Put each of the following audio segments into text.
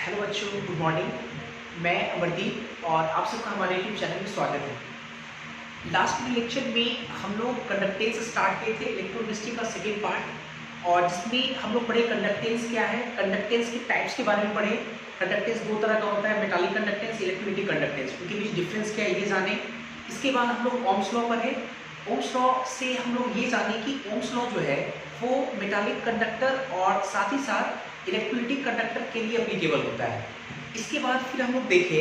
Hello बच्चों, good morning. मैं अमरदीप और आप सबका हमारे यूट्यूब चैनल में स्वागत है। लास्ट के लेक्चर में हम लोग कंडक्टेंस स्टार्ट किए थे, इलेक्ट्रोकेमिस्ट्री का सेकेंड पार्ट, और जिसमें हम लोग पढ़े कंडक्टेंस क्या है, कंडक्टेंस के टाइप्स के बारे में पढ़े। कंडक्टेंस दो तरह का होता है, मेटालिक कंडक्टेंस, इलेक्ट्रोलिटिक कंडक्टेंस, उनके बीच डिफरेंस क्या है ये जाने। इसके बाद हम लोग ओम्स लॉ पढ़े। ओम्स लॉ से हम लोग ये जाने कि ओम्स लॉ जो है वो मेटालिक कंडक्टर और साथ ही साथ इलेक्ट्रोलिटिक कंडक्टर के लिए एप्लीकेबल होता है। इसके बाद फिर हम लोग देखे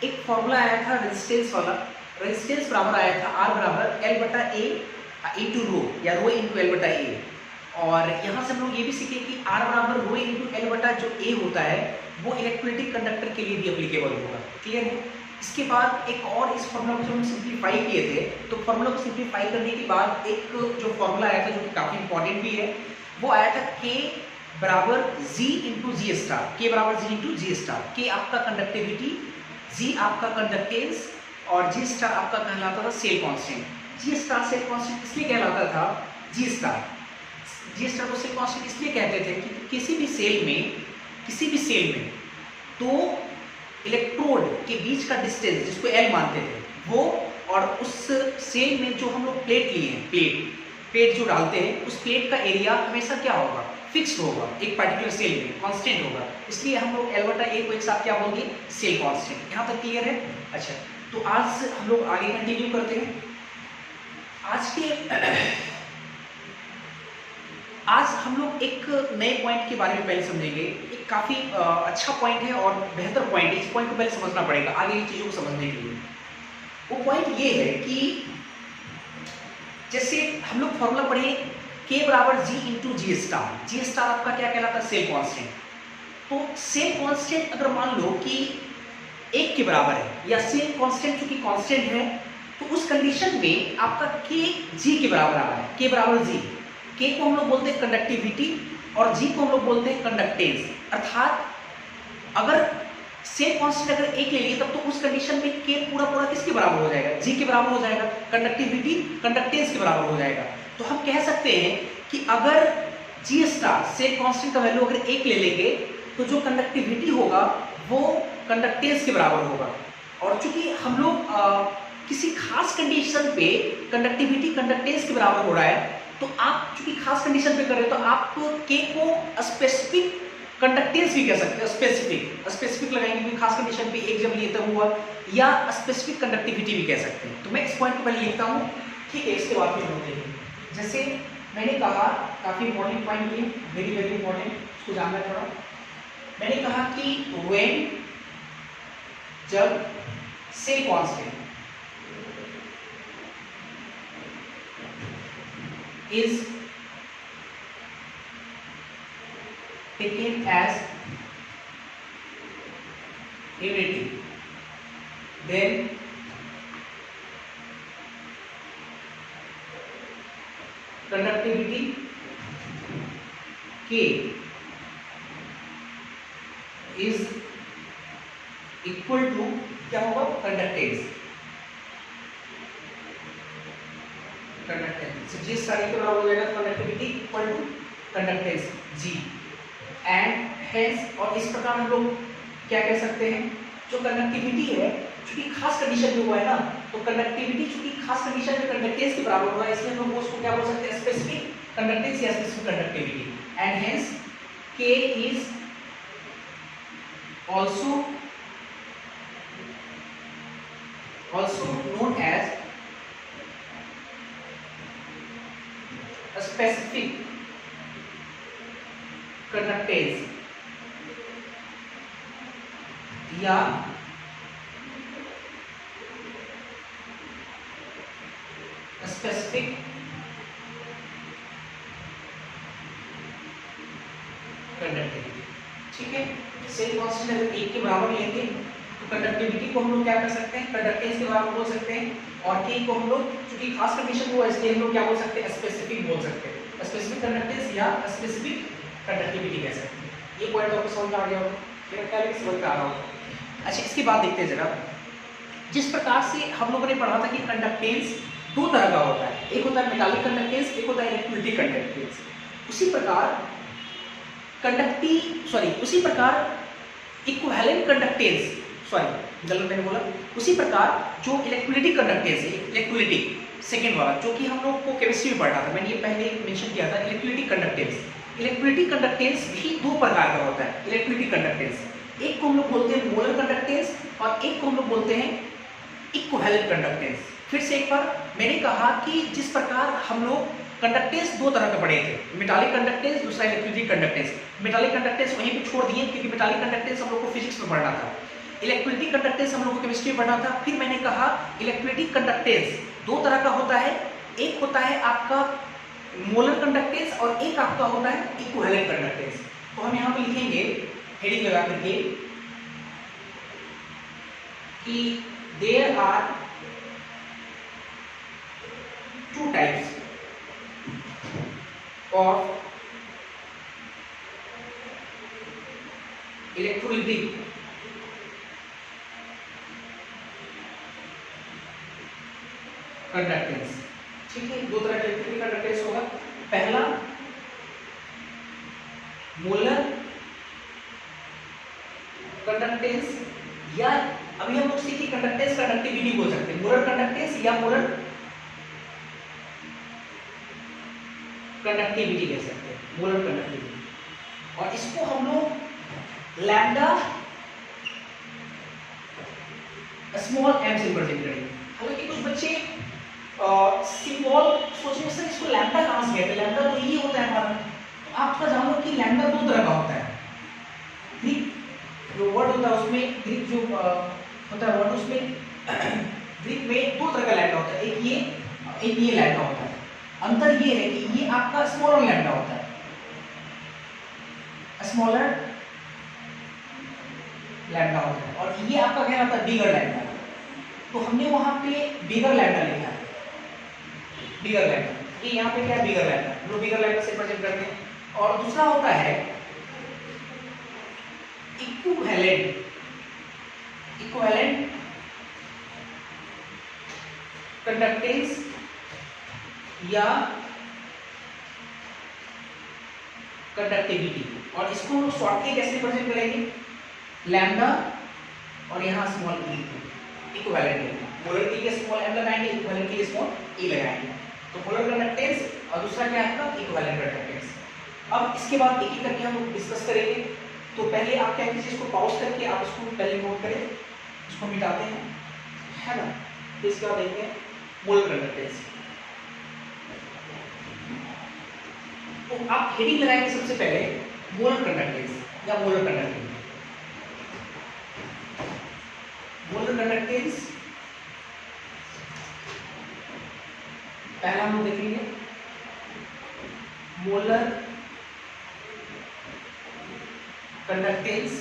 एक फॉर्मूला आया था रेजिस्टेंस वाला। रेजिस्टेंस बराबर आया था R बराबर L बटा ए इंटू रो, या रो इंटू एल बटा ए। और यहाँ से हम लोग ये भी सीखे कि R बराबर रो इंटू एल बटा जो ए होता है वो इलेक्ट्रोलिटिक कंडक्टर के लिए भी एप्लीकेबल होगा। क्लियर है? इसके बाद एक और इस फॉर्मूला को जो हम सिंप्लीफाई किए थे, तो फॉर्मूला को सिंप्लीफाई करने के बाद एक जो फॉर्मूला आया था जो कि काफ़ी इंपॉर्टेंट भी है, वो आया था K बराबर G into G star. K बराबर G into G star. K आपका कंडक्टिविटी, G आपका कंडक्टेंस और G स्टार आपका कहलाता था cell constant. G star cell constant इसलिए कहलाता था G स्टार को सेल कांस्टेंट इसलिए कहते थे कि किसी भी सेल में तो इलेक्ट्रोड के बीच का डिस्टेंस जिसको L मानते थे वो, और उस सेल में जो हम लोग प्लेट लिए हैं, प्लेट जो डालते हैं, उस प्लेट का एरिया हमेशा क्या होगा, फिक्स्ड होगा, एक पर्टिकुलर सेल में कांस्टेंट होगा। इसलिए हम लोग L बटा ए को एक साथ क्या बोलेंगे, सेल कांस्टेंट। यहाँ तक क्लियर है? अच्छा, तो आज हम लोग आगे कंटिन्यू करते हैं। आज हम लोग एक नए पॉइंट के बारे में पहले समझेंगे। एक काफ़ी अच्छा पॉइंट है और बेहतर पॉइंट है। इस पॉइंट को पहले समझना पड़ेगा आगे की चीज़ों को समझने के लिए। वो पॉइंट ये है कि जैसे हम लोग फॉर्मूला पढ़े K बराबर G इंटू जी स्टार। जी स्टार आपका क्या कहलाता है, सेल कांस्टेंट। तो सेल कांस्टेंट अगर मान लो कि 1 के बराबर है, या सेल कांस्टेंट चूंकि कांस्टेंट है, तो उस कंडीशन में आपका K G के बराबर आ रहा है। K बराबर G, K को हम लोग बोलते हैं कंडक्टिविटी और G को हम लोग बोलते हैं कंडक्टेंस। अर्थात अगर सेल कांस्टेंट अगर 1 ले लिए तब तो उस कंडीशन में K पूरा किसके बराबर हो जाएगा, G के बराबर हो जाएगा, कंडक्टिविटी कंडक्टेंस के बराबर हो जाएगा। तो हम कह सकते हैं कि अगर G स्टार सेल कांस्टेंट का वैल्यू अगर 1 ले लेंगे तो जो कंडक्टिविटी होगा वो कंडक्टेंस के बराबर होगा। और चूंकि हम लोग किसी खास कंडीशन पे कंडक्टिविटी कंडक्टेंस के बराबर हो रहा है, तो आप चूंकि खास कंडीशन पे कर रहे हो तो आप K को स्पेसिफिक कंडक्टेंस भी कह सकते हैं। स्पेसिफिक लगाएंगे क्योंकि खास कंडीशन पे 1 जब लिए तब हुआ, या स्पेसिफिक कंडक्टिविटी भी कह सकते हैं। तो मैं इस पॉइंट को पहले लिखता हूँ, ठीक है? इसके बाद फिर होते हैं। जैसे मैंने कहा, काफी इंपॉर्टेंट पॉइंट ये, वेरी इंपॉर्टेंट, इसको जानना थोड़ा। मैंने कहा कि व्हेन, जब cell constant is taken as unity, then conductivity K is equal to क्या होगा, कंडक्टेंस। जी स्टार के बराबर हो जाएगा, conductivity equal to conductance G। And hence, और इस प्रकार हम लोग क्या कह सकते हैं, जो कंडक्टिविटी है चूंकि खास कंडीशन में हुआ है ना, तो कंडक्टिविटी चूंकि खास कंडीशन में कंडक्टेंस के बराबर हुआ है, इसलिए हम लोग उसको क्या बोल सकते हैं, स्पेसिफिक कंडक्टेंस या specific conductivity. And hence K is also known as specific conductance या स्पेसिफिक कंडक्टिविटी। ठीक है? सेल कांस्टेंट अगर 1 के बराबर लेंगे तो कंडक्टिविटी को हम लोग क्या कर सकते हैं, कंडक्टेंस के बराबर बोल सकते हैं, और K को हम लोग चूंकि खास कंडीशन हुआ इसलिए हम लोग क्या बोल सकते हैं, स्पेसिफिक बोल सकते हैं। स्पेसिफिक कंडक्टेंस या स्पेसिफिक कंडक्टिविटी कह सकते हैं। ये पॉइंट आपको समझ में आ गया होगा, मेरा ख्याल है कि समझ में आ रहा होगा। अच्छा, इसके बाद देखते हैं जरा, जिस प्रकार से हम लोगों ने पढ़ा था कि कंडक्टेंस दो तरह का होता है, एक होता है मेटालिक कंडक्टेंस, एक होता है इलेक्ट्रोलिटिक कंडक्टेंस। उसी प्रकार इक्विवेलेंट कंडक्टेंस, सॉरी गलत मैंने बोला, उसी प्रकार जो इलेक्ट्रोलिटिक कंडक्टेंस है, इलेक्ट्रोलिटिक सेकेंड वाला जो कि हम लोग को केमिस्ट्री में पढ़ा था, मैंने ये पहले मेंशन किया था, इलेक्ट्रोलिटिक कंडक्टेंस। इलेक्ट्रोलिटिक कंडक्टेंस भी दो प्रकार का होता है इलेक्ट्रोलिटिक कंडक्टेंस, एक को हम लोग बोलते हैं मोलर कंडक्टेंस और एक को हम लोग बोलते हैं इक्विवेलेंट कंडक्टेंस। फिर से एक बार मैंने कहा कि जिस प्रकार हम लोग कंडक्टेंस दो तरह के पढ़े थे, मेटालिक कंडक्टेंस, दूसरा इलेक्ट्रोलिटिक कंडक्टेंस। मेटालिक कंडक्टेंस वहीं पे छोड़ दिए क्योंकि मेटालिक कंडक्टेंस हम लोग को फिजिक्स में पढ़ना था, इलेक्ट्रोलिटिक कंडक्टेंस हम लोग को केमिस्ट्री में पढ़ना था। फिर मैंने कहा इलेक्ट्रोलिटिक कंडक्टेंस दो तरह का होता है, एक होता है आपका मोलर कंडक्टेंस और एक आपका होता है इक्विवेलेंट कंडक्टेंस। तो हम यहाँ पे लिखेंगे हेडिंग लगा करके कि there are two types of electrolytic conductance. ठीक है, दो तरह के इलेक्ट्रोलिटिक कंडक्टेंस होगा। पहला मोलर कंडक्टेंस, या अभी हम लोग सीखे कंडक्टेंस कंडक्टिविटी बोल सकते हैं, मोलर कंडक्टेंस या मोलर कंडक्टिविटी कह सकते हैं, मोलर कंडक्टिविटी। और इसको हम लोग लैम्डा स्मॉल एम से रिप्रेजेंट करेंगे। हालांकि कुछ बच्चे सिंबल सोचने से इसको लैम्डा कहां से कहते हैं, लैम्डा तो ये होता है हमारा। तो आप थोड़ा जानो कि लैम्डा दो तरह का होता है, ग्रीक जो वर्ड होता है उसमें, ग्रीक जो होता है वर्ड उसमें ग्रीक में दो तरह का लैम्डा होता है, एक ये लैम्डा होता है। अंतर ये है कि ये आपका स्मॉलर लैम्डा होता है, स्मॉलर लैम्डा होता है, और ये आपका क्या होता है बिगर लैम्डा। तो हमने वहां पे बिगर लैम्डा लिखा है, बिगर लैम्डा, ये यहाँ पे क्या है बिगर लैम्डा, जो बिगर लैम्डा से रिप्रेजेंट करते हैं। और दूसरा होता है इक्विवेलेंट, इक्विवेलेंट कंडक्टेंस या कंडक्टिविटी। और इसको हम शॉर्टली कैसे रिप्रेजेंट करेंगे, लैम्डा और यहाँ स्मॉल ई, इक्विवेलेंट। मोलर के लिए स्मॉल एम लगाएंगे, इक्विवेलेंट के लिए स्मॉल ई लगाएंगे। तो मोलर कंडक्टेंस और दूसरा क्या है आपका इक्विवेलेंट कंडक्टेंस। अब इसके बाद एक एक करके हम लोग डिस्कस करेंगे। तो पहले आप क्या कीजिए, इसको पॉज करके आप इसको पहले नोट करें, इसको मिटाते हैं, है ना। तो इसके बाद देखते हैं मोलर कंडक्टेंस। तो आप हेडिंग लगाएंगे सबसे पहले मोलर कंडक्टेंस या मोलर कंडक्टिविटी। मोलर कंडक्टेंस पहला हम देखेंगे मोलर कंडक्टेंस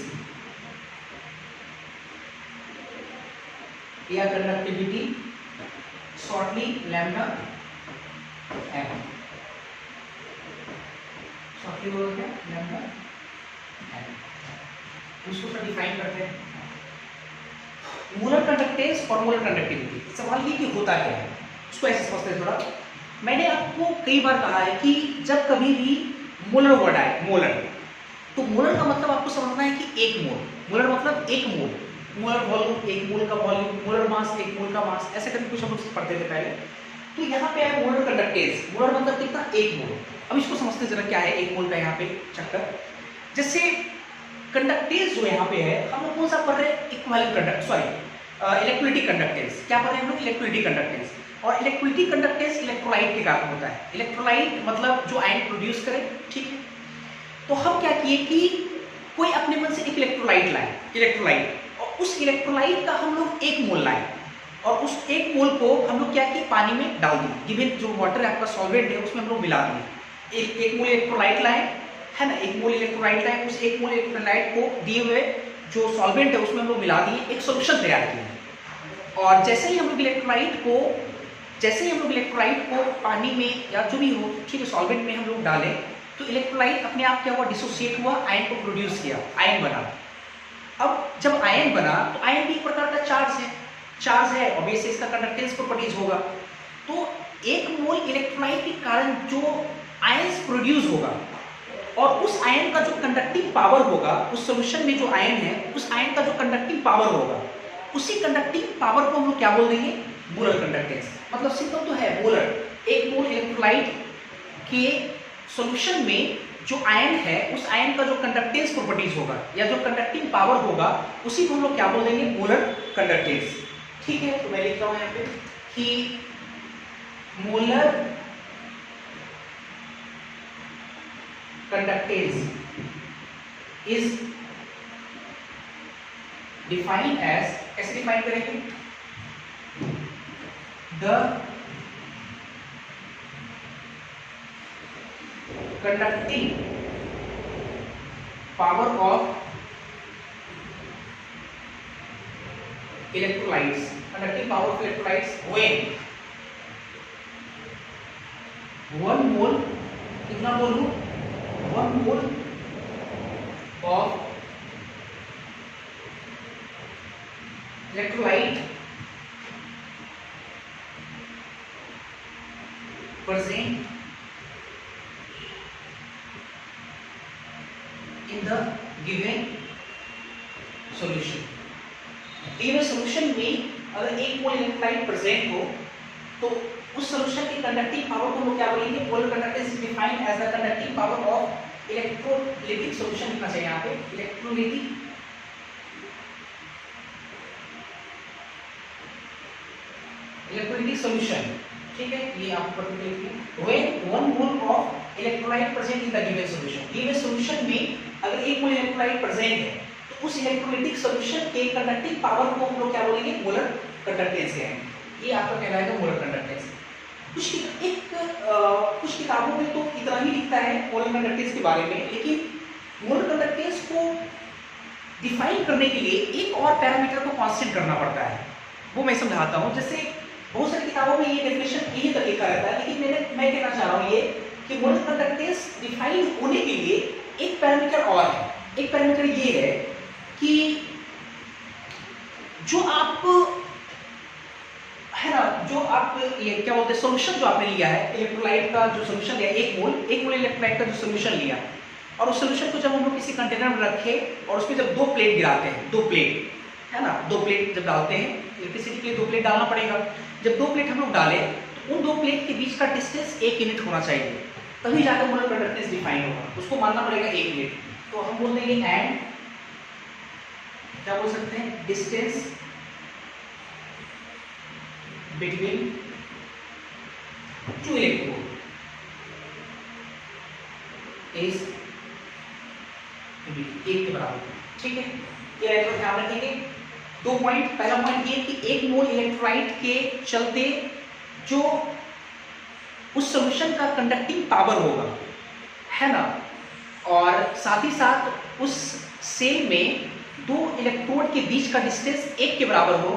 या conductivity, shortly lambda M. Shortly बोलो क्या, लैम्डा एम। उसको डिफाइन करते हैं मोलर कंडक्टेंस और मोलर कंडक्टिविटी। सवाल ये कि होता क्या है, उसको ऐसे समझते हैं थोड़ा। मैंने आपको कई बार कहा है कि जब कभी भी मोलर वर्ड आए, मोलर, तो मोलर का मतलब आपको समझना है कि एक मोल, मोलर मतलब एक मोल, मोलर वॉल्यूम एक मोल का वॉल्यूम, मोलर मास एक मोल का मास, ऐसे करके कुछ हम लोग पढ़ते थे पहले। तो यहाँ पे है मोलर कंडक्टेंस, मोलर मतलब कितना, एक मोल। अब इसको समझते जरा क्या है एक मोल का यहाँ पे चक्कर। जैसे कंडक्टेंस जो यहाँ पे है, हम लोग कौन सा पढ़ रहे हैं, equivalent conduct, sorry electrolytic conductance. क्या पढ़ रहे हैं हम लोग, इलेक्ट्रोलिटिक कंडक्टेंस। और इलेक्ट्रोलिटिक कंडक्टेंस इलेक्ट्रोलाइट के कारण होता है। इलेक्ट्रोलाइट मतलब जो आयन प्रोड्यूस करे, ठीक है। तो हम क्या किए कि कोई अपने मन से एक इलेक्ट्रोलाइट लाए, इलेक्ट्रोलाइट, और उस इलेक्ट्रोलाइट का हम लोग एक मोल लाए, और उस एक मोल को हम लोग क्या किए, पानी में डाल दिए। गिवन जो वाटर आपका सॉल्वेंट है उसमें हम लोग मिला दिए। एक मोल इलेक्ट्रोलाइट लाए, है ना, एक मोल इलेक्ट्रोलाइट लाए, उस एक मोल इलेक्ट्रोलाइट को दिए हुए जो सॉल्वेंट है उसमें हम लोग मिला दिए, एक सॉल्यूशन तैयार किया। और जैसे ही हम लोग इलेक्ट्रोलाइट को पानी में या जो भी हो, ठीक है, सॉल्वेंट में हम लोग डालें, तो इलेक्ट्रोलाइट अपने आप क्या हुआ, डिसोसिएट हुआ, आयन को प्रोड्यूस किया, आयन बना। अब जब आयन बना तो आयन भी एक प्रकार का चार्ज है, ऑब्वियसली इसका कंडक्टेंस प्रॉपर्टीज होगा। तो एक मोल इलेक्ट्रोलाइट के कारण जो आयंस प्रोड्यूस होगा, और उस आयन का जो कंडक्टिव पावर होगा, उस सॉल्यूशन में जो आयन है उस आयन का जो कंडक्टिंग पावर होगा, उसी कंडक्टिंग पावर को हम लोग क्या बोल देंगे, मोलर कंडक्टेंस। मतलब सिंपल तो है, मोलर, एक मोल इलेक्ट्रोलाइट के सॉल्यूशन में जो आयन है उस आयन का जो कंडक्टेंस प्रॉपर्टीज होगा या जो कंडक्टिंग पावर होगा उसी को हम लोग क्या बोल देंगे, मोलर कंडक्टेंस। ठीक है, तो मैं लिख रहा हूं यहां पे कि molar conductance is defined as, कैसे डिफाइन करेंगे, the conducting power of electrolytes, conducting power of electrolytes when 1 mole, कितना मोल हो, 1 mole of electrolyte present in the given solution। given solution में अगर एक मोल इलेक्ट्रोलाइट प्रेजेंट हो तो उस सॉल्यूशन की कंडक्टिंग पावर को हम लोग क्या बोलेंगे, molar conductance is defined as the conducting power of electrolytic solution, लिखना चाहिए यहाँ पे इलेक्ट्रोलिटिक सॉल्यूशन। ठीक है, ये आपको पता है when 1 mole of electrolyte present in the given solution, given solution में अगर एक मोल इलेक्ट्रोलाइट प्रेजेंट है तो उस इलेक्ट्रोलिटिक सॉल्यूशन के कंडक्टिंग पावर को हम लोग क्या बोलेंगे, मोलर कंडक्टेंस कहेंगे। ये आपका कहलाएगा मोलर कंडक्टेंस। कुछ किताबों में तो इतना ही लिखता है मोलर कंडक्टेंस के बारे में, लेकिन मोलर कंडक्टेंस को डिफाइन करने के लिए एक और पैरामीटर को कांस्टेंट करना पड़ता है, वो मैं समझाता हूँ। जैसे बहुत सारी किताबों में ये डेफिनेशन यही तरीका रहता है, लेकिन मैं कहना चाह रहा हूँ ये कि मोलर कंडक्टेंस डिफाइन होने के लिए एक पैरामीटर और है। एक पैरामीटर ये है कि जो आप है ना, जो आप ये क्या बोलते हैं, सॉल्यूशन जो आपने लिया है, इलेक्ट्रोलाइट का जो सॉल्यूशन लिया, एक मोल इलेक्ट्रोलाइट का जो सॉल्यूशन लिया, और उस सॉल्यूशन को जब हम लोग किसी कंटेनर में रखे और उसमें जब 2 प्लेट गिराते हैं, 2 प्लेट है ना, 2 प्लेट जब डालते हैं, इलेक्ट्रिसिटी के लिए 2 प्लेट डालना पड़ेगा। जब 2 प्लेट हम लोग डाले तो उन 2 प्लेट के बीच का डिस्टेंस 1 यूनिट होना चाहिए, तभी जाकर मोलर कंडक्टेंस डिफाइन होगा। उसको मानना पड़ेगा 1 यूनिट। तो हम बोल देंगे एंड क्या बोल सकते हैं, डिस्टेंस बिटवीन 2 इलेक्ट्रोड इज 1 के बराबर। ठीक है, ये इलेक्ट्रोड ध्यान रखेंगे। 2 पॉइंट, पहला पॉइंट ये कि 1 मोल इलेक्ट्रोलाइट के चलते जो उस सॉल्यूशन का कंडक्टिंग पावर होगा, है ना, और साथ ही साथ उस सेल में 2 इलेक्ट्रोड के बीच का डिस्टेंस 1 के बराबर हो,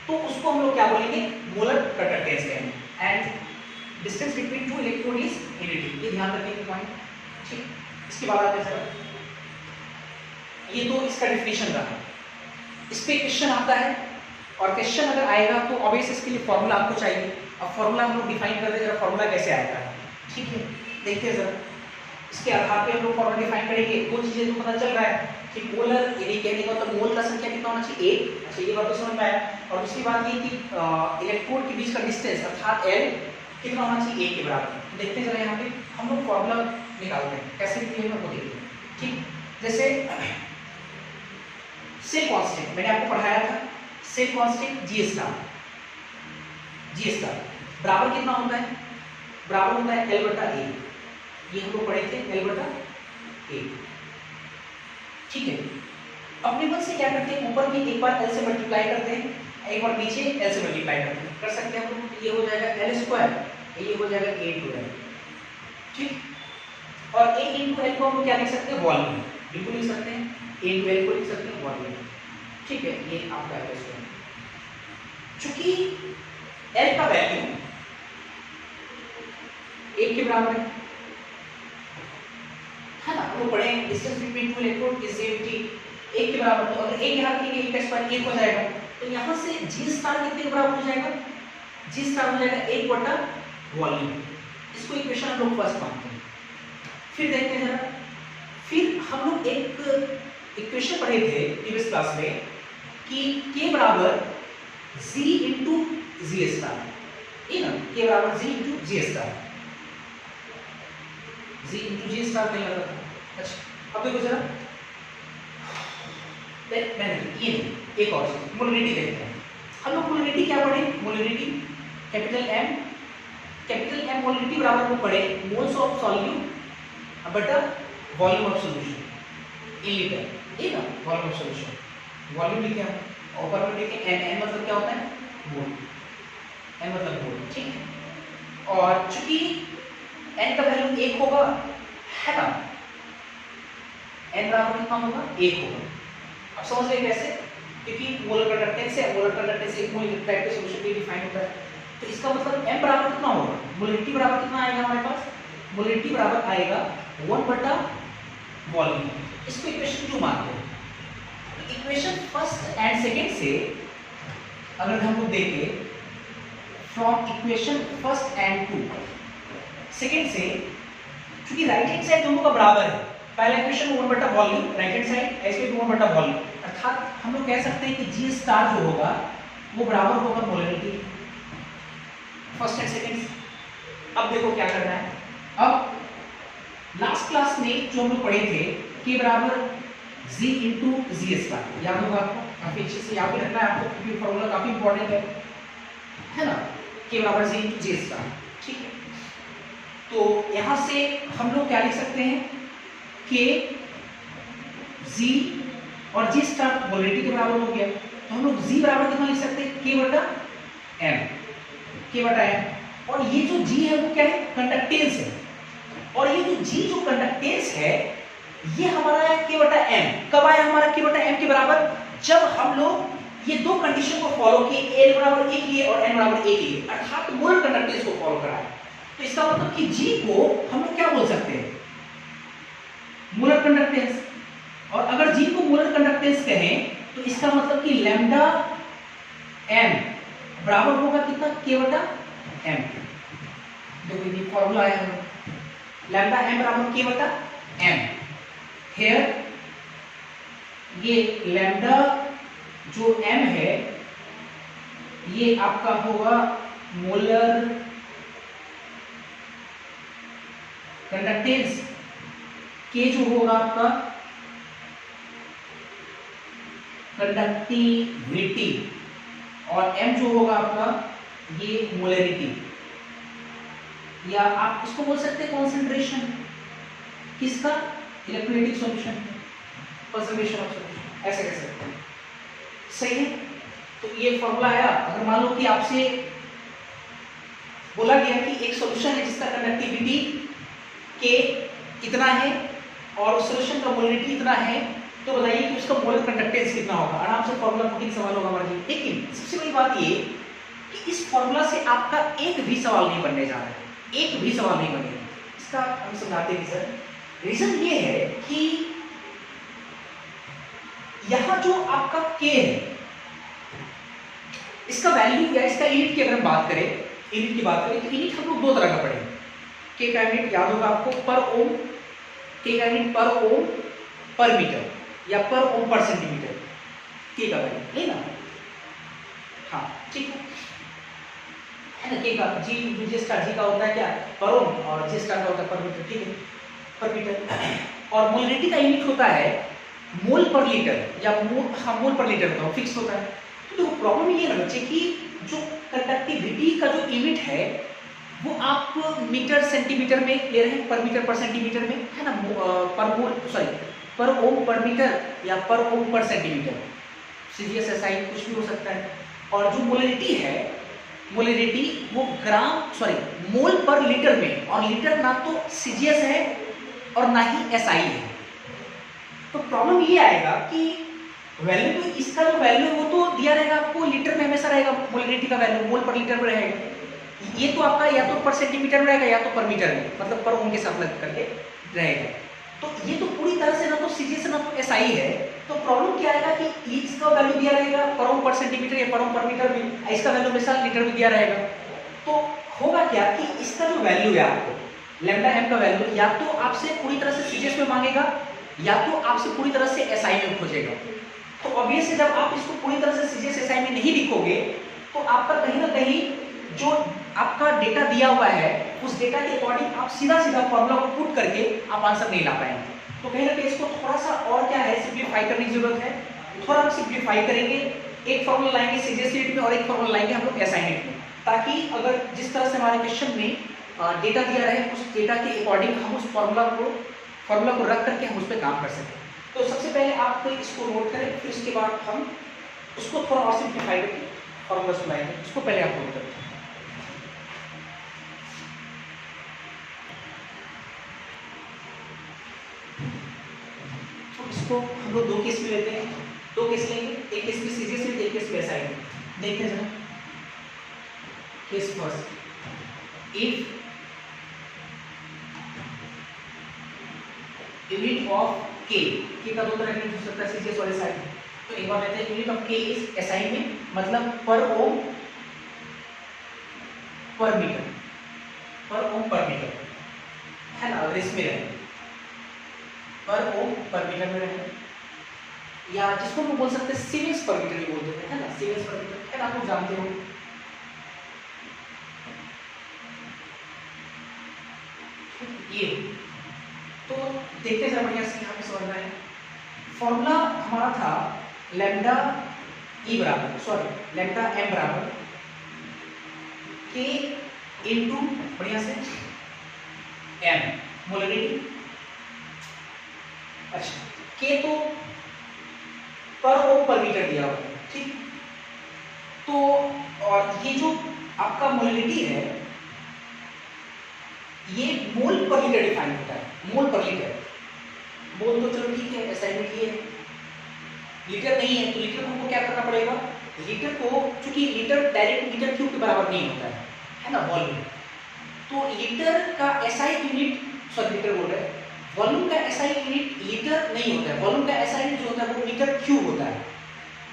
तो उसको हम लोग क्या बोलेंगे, मोलर कंडक्टेंस कहेंगे। And distance between 2 electrode is unity, ये ध्यान रखेंगे पॉइंट। ठीक, इसके बाद आते हैं सर, ये तो इसका डेफिनेशन रहा। इस पे क्वेश्चन आता है, और क्वेश्चन अगर आएगा तो ऑब्वियस इसके लिए फॉर्मूला आपको चाहिए। अब फॉर्मूला हम लोग डिफाइन करते हैं, जरा फॉर्मूला कैसे आएगा। ठीक है, देखते हैं जरा, इसके आधार पे हम लोग फॉर्मूला डिफाइन करेंगे। 2 चीजें तो पता चल रहा है कि मोलर यदि कहने का मतलब मोल का संख्या कितना होना चाहिए, 1। अच्छा, ये बात तो समझ में आया। और दूसरी बात ये कि इलेक्ट्रोड के बीच का डिस्टेंस अर्थात L कितना होना चाहिए, 1 के बराबर। देखते हैं जरा, यहाँ पे हम लोग फॉर्मूला निकालते हैं, कैसे निकलेगा वो देखते हैं। ठीक, जैसे सेल कांस्टेंट मैंने आपको पढ़ाया था, सेल कांस्टेंट G स्टार बराबर कितना होता है, बराबर होता है L/A। ये हम लोग पढ़े थे, L/A। ठीक है, अपने मन से क्या करते हैं, ऊपर भी एक बार L से मल्टीप्लाई करते हैं, एक बार नीचे L से मल्टीप्लाई करते हैं, कर सकते हैं हम लोग। ये हो जाएगा L², ये हो जाएगा A×L। ठीक, और A×L को हम क्या लिख सकते हैं, वॉल्यूम, बिल्कुल लिख सकते हैं। A×L को लिख सकते हैं वॉल्यूम। ठीक है, ये आपका L²। चूंकि L का वैल्यू 1 के बराबर है ना, वो पढ़े डिस्टेंस बिटवीन 2 इलेक्ट्रोड इज 1 के बराबर। तो अगर 1 यहाँ रखेंगे 1 हो जाएगा, तो यहाँ से G स्टार कितने के बराबर हो जाएगा, G स्टार हो जाएगा 1/वॉल्यूम। इसको इक्वेशन हम लोग फर्स्ट मानते हैं। फिर देखते हैं जरा, फिर हम लोग एक इक्वेशन पढ़े थे प्रीवियस क्लास में कि k बराबर z इंटू जी स्टार, ठीक है, k बराबर z into G star, z into G star नहीं लगा था। अच्छा अब देखो जरा, मैंने ये एक और चीज मोलरिटी देखते हैं। हम लोग मोलरिटी क्या पढ़े, मोलरिटी कैपिटल M मोलरिटी बराबर को पढ़े मोल्स ऑफ सॉल्यूट बटा volume of solution in litre, ठीक है, वॉल्यूम ऑफ सॉल्यूशन, वॉल्यूम लिखे हम ऊपर में लिखे n मतलब क्या होता है मोल, n मतलब मोल, ठीक है। और चूंकि n का वैल्यू 1 होगा है ना, n बराबर कितना होगा 1 होगा। अब समझ गए कैसे, क्योंकि मोलर कंडक्टेंस है, मोलर कंडक्टेंस एक मोल टाइप के सॉल्यूशन के लिए डिफाइन होता है, तो इसका मतलब m बराबर कितना होगा, मोलरिटी बराबर कितना आएगा हमारे पास, मोलरिटी बराबर आएगा 1 बटा वॉल्यूम। इसको इक्वेशन क्यों मानते हैं, इक्वेशन फर्स्ट एंड सेकंड से अगर हम लोग देखें from equation first and to second से, क्योंकि राइट हैंड साइड दोनों का बराबर है, पहला इक्वेशन 1 बटा वॉल्यूम राइट हैंड साइड, ऐसे भी 1 बटा वॉल्यूम, अर्थात हम लोग कह सकते हैं कि जी स्टार जो होगा वो बराबर होगा मोलरिटी फर्स्ट एंड सेकंड। अब देखो क्या करना है, अब लास्ट क्लास में जो हम लोग पढ़े थे k बराबर z इंटू जी स्टार, याद होगा आपको, काफी अच्छे से याद भी रखना है आपको क्योंकि फॉर्मूला काफी इंपॉर्टेंट है ना, k बराबर z इंटू जी स्टार, ठीक है। तो यहां से हम लोग क्या लिख सकते हैं, k z और g स्टार मोलरिटी के बराबर हो गया, तो हम लोग z बराबर कितना लिख सकते हैं, k बटा m, k बटा m, और ये जो g है वो क्या है, कंडक्टेंस है, और ये जो g जो कंडक्टेंस है ये हमारा है k बटा m। कब आया हमारा k बटा m के बराबर, जब हम लोग ये दो कंडीशन को फॉलो किए, l बराबर 1 लिए और n बराबर 1 लिए, अर्थात मोलर कंडक्टेंस को फॉलो कराया। तो इसका मतलब कि g को हम लोग क्या बोल सकते हैं, मोलर कंडक्टेंस, और अगर g को मोलर कंडक्टेंस कहें तो इसका मतलब कि लैम्डा m बराबर होगा कितना, k बटा m। देखो ये फॉर्मूला आया है, लैम्डा m बराबर k बटा m। Here ये लैम्डा जो m है ये आपका होगा मोलर कंडक्टेंस, k जो होगा आपका कंडक्टिविटी, और m जो होगा आपका ये मोलरिटी, या आप इसको बोल सकते हैं कॉन्सेंट्रेशन किसका, electrolytic solution, concentration of solution, ऐसे कह सकते हैं, सही है। तो ये फॉर्मूला आया, अगर मान लो कि आपसे बोला गया कि एक सॉल्यूशन है जिसका कंडक्टिविटी k इतना है और उस सॉल्यूशन का मोलरिटी इतना है, तो बताइए कि उसका मोलर कंडक्टेंस कितना होगा, आराम से फॉर्मूला कुकिंग सवाल होगा हमारे लिए। लेकिन सबसे बड़ी बात ये कि इस फॉर्मूला से आपका एक भी सवाल नहीं बनने जा रहा है, एक भी सवाल नहीं बनेगा। इसका हम समझाते हैं सर, रीजन ये है कि यहां जो आपका k है इसका वैल्यू या इसका यूनिट की अगर हम बात करें, यूनिट की बात करें तो यूनिट हम लोग दो तरह का पढ़ेंगे। k का यूनिट याद होगा आपको पर ओम, k का यूनिट पर ओम पर मीटर या पर ओम पर सेंटीमीटर, k का वैल्यू नहीं ना, हाँ ठीक है ना, k का जी स्टार जी का होता है क्या पर ओम और जी स्टार का होता है पर मीटर, ठीक है, पर मीटर। और मोलरिटी का यूनिट होता है मोल पर लीटर या मोल पर लीटर होता है, फिक्स होता है। तो प्रॉब्लम ये है बच्चे कि जो कंडक्टिविटी का जो यूनिट है वो आप मीटर सेंटीमीटर में ले रहे हैं, पर मीटर पर सेंटीमीटर में है ना, पर मोल सॉरी पर ओम पर मीटर या पर ओम पर सेंटीमीटर, सीजीएस एसआई कुछ भी हो सकता है। और जो मोलरिटी है, मोलरिटी वो ग्राम सॉरी मोल पर लीटर में, और लीटर ना तो सीजीएस है और ना ही एसआई है। तो प्रॉब्लम ये आएगा कि वैल्यू, तो इसका जो वैल्यू है वो तो दिया रहेगा आपको, लीटर में हमेशा रहेगा, मोलरिटी का वैल्यू मोल पर लीटर में रहेगा। ये तो आपका या तो पर सेंटीमीटर में रहेगा या तो पर मीटर में, मतलब पर ओम के साथ लग करके रहेगा। तो ये तो पूरी तरह से ना तो सीजीएस ना तो एसआई है। तो प्रॉब्लम क्या आएगा कि इसका वैल्यू दिया रहेगा पर ओम पर सेंटीमीटर या पर ओम पर मीटर में, इसका वैल्यू हमेशा लीटर में दिया रहेगा। तो होगा क्या कि इसका जो वैल्यू है आपको लैम्डा m का वैल्यू या तो आपसे पूरी तरह से सीजीएस में मांगेगा या तो आपसे पूरी तरह से एसआई में खोजेगा। तो ऑब्वियसली जब आप इसको पूरी तरह से सीजीएस एसआई में नहीं लिखोगे तो आपका कहीं ना कहीं जो आपका डेटा दिया हुआ है उस डेटा के अकॉर्डिंग आप सीधा सीधा फॉर्मूला को पुट करके आप आंसर नहीं ला पाएंगे। तो कहीं ना कहीं इसको थोड़ा सा और क्या है सिंप्लीफाई करने की जरूरत है। थोड़ा हम सिंप्लीफाई करेंगे, एक फॉर्मूला लाएंगे सीजीएस यूनिट में और एक फॉर्मूला लाएंगे हम लोग एसआई यूनिट में, ताकि अगर जिस तरह से हमारे क्वेश्चन में डेटा दिया रहे उस डेटा के अकॉर्डिंग हम उस फॉर्मूला को रख करके हम उस पर काम कर सकें। तो सबसे पहले आप इसको नोट करें, फिर उसके बाद हम उसको थोड़ा और सिंप्लीफाई करके फॉर्मूला सुनाएंगे। इसको पहले आप नोट करें। तो इसको हम लोग दो केस में लेते हैं, दो केस लेंगे, एक केस में सीजीएस यूनिट, एक केस में एसआई यूनिट। देखते हैं जरा। Case first, if unit of के का दो तरह का हो सकता है सीजीएस और एसआई। तो एक बार लेते हैं यूनिट ऑफ के इज एसआई में मतलब पर ओम पर मीटर, पर ओम पर मीटर है ना। अगर इसमें रहे पर ओम पर मीटर में रहे, या जिसको हम बोल सकते हैं सीमेंस पर मीटर भी बोल देते हैं ना, सीमेंस पर मीटर है ना, आप लोग जानते हो। ये तो देखते हैं बढ़िया से यहाँ पे समझना है। फॉर्मूला हमारा था लैम्डा ई बराबर लैम्डा एम बराबर के इनटू बढ़िया से एम मोलरिटी। अच्छा के तो पर ओम पर मीटर दिया हुआ है, ठीक। तो और ये जो आपका मोलरिटी है ये मोल पर लीटर डिफाइन होता है, मोल पर लीटर। मोल तो चलो ठीक है असाइनमेंट ये है, लीटर नहीं है तो लीटर को हमको क्या करना पड़ेगा, लीटर को चूंकि लीटर डायरेक्ट मीटर क्यूब के बराबर नहीं होता है ना वॉल्यूम। तो लीटर का एसआई यूनिट लीटर बोल रहे हैं, वॉल्यूम का एसआई यूनिट लीटर नहीं होता है, वॉल्यूम का एसआई यूनिट जो होता है वो मीटर क्यूब होता है।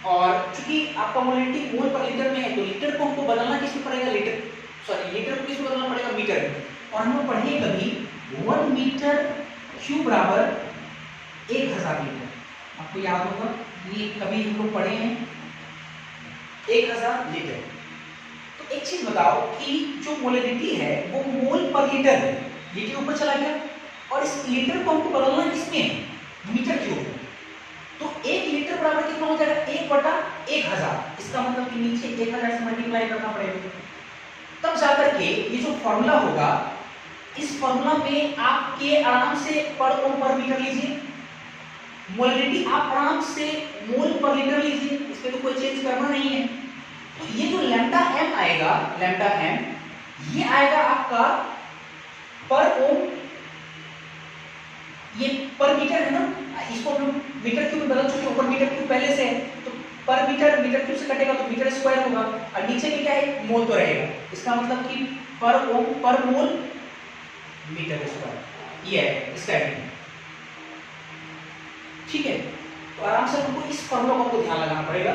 और चूंकि आपका मोलरिटी मोल पर लीटर में है तो लीटर को हमको बदलना किसमें पड़ेगा, लीटर को किसमें बदलना पड़ेगा, मीटर में। और हम लोग पढ़े कभी 1 मीटर क्यूब बराबर 1000 लीटर, आपको याद होगा ये कभी हम लोग पढ़े हैं 1000 लीटर। तो एक चीज बताओ कि जो मोलरिटी है वो मोल पर लीटर है, लीटर ऊपर चला गया और इस लीटर को हमको बदलना किसमें, मीटर क्यूब। तो 1 लीटर बराबर कितना हो जाएगा, 1/1000। इसका मतलब कि नीचे 1000 से मल्टीप्लाई करना पड़ेगा, तब जाकर के ये जो फॉर्मूला होगा इस फॉर्मूला में आप के आराम से पर ओम पर मीटर लीजिए, मोलरिटी आप आराम से मोल पर लीटर लीजिए, इसमें तो कोई चेंज करना नहीं है। तो ये जो लैम्डा एम आएगा, लैम्डा एम ये आएगा आपका पर ओम, ये पर मीटर है ना, इसको हम मीटर क्यूब में बदल चुके, ऊपर मीटर क्यूब पहले से है तो पर मीटर मीटर क्यूब से कटेगा तो मीटर स्क्वायर होगा, और नीचे में क्या है मोल तो रहेगा। इसका मतलब कि पर ओम पर मोल मीटर स्क्वायर ये है इसका यूनिट, ठीक है। तो आराम से हमको इस फॉर्मूला को ध्यान लगाना पड़ेगा,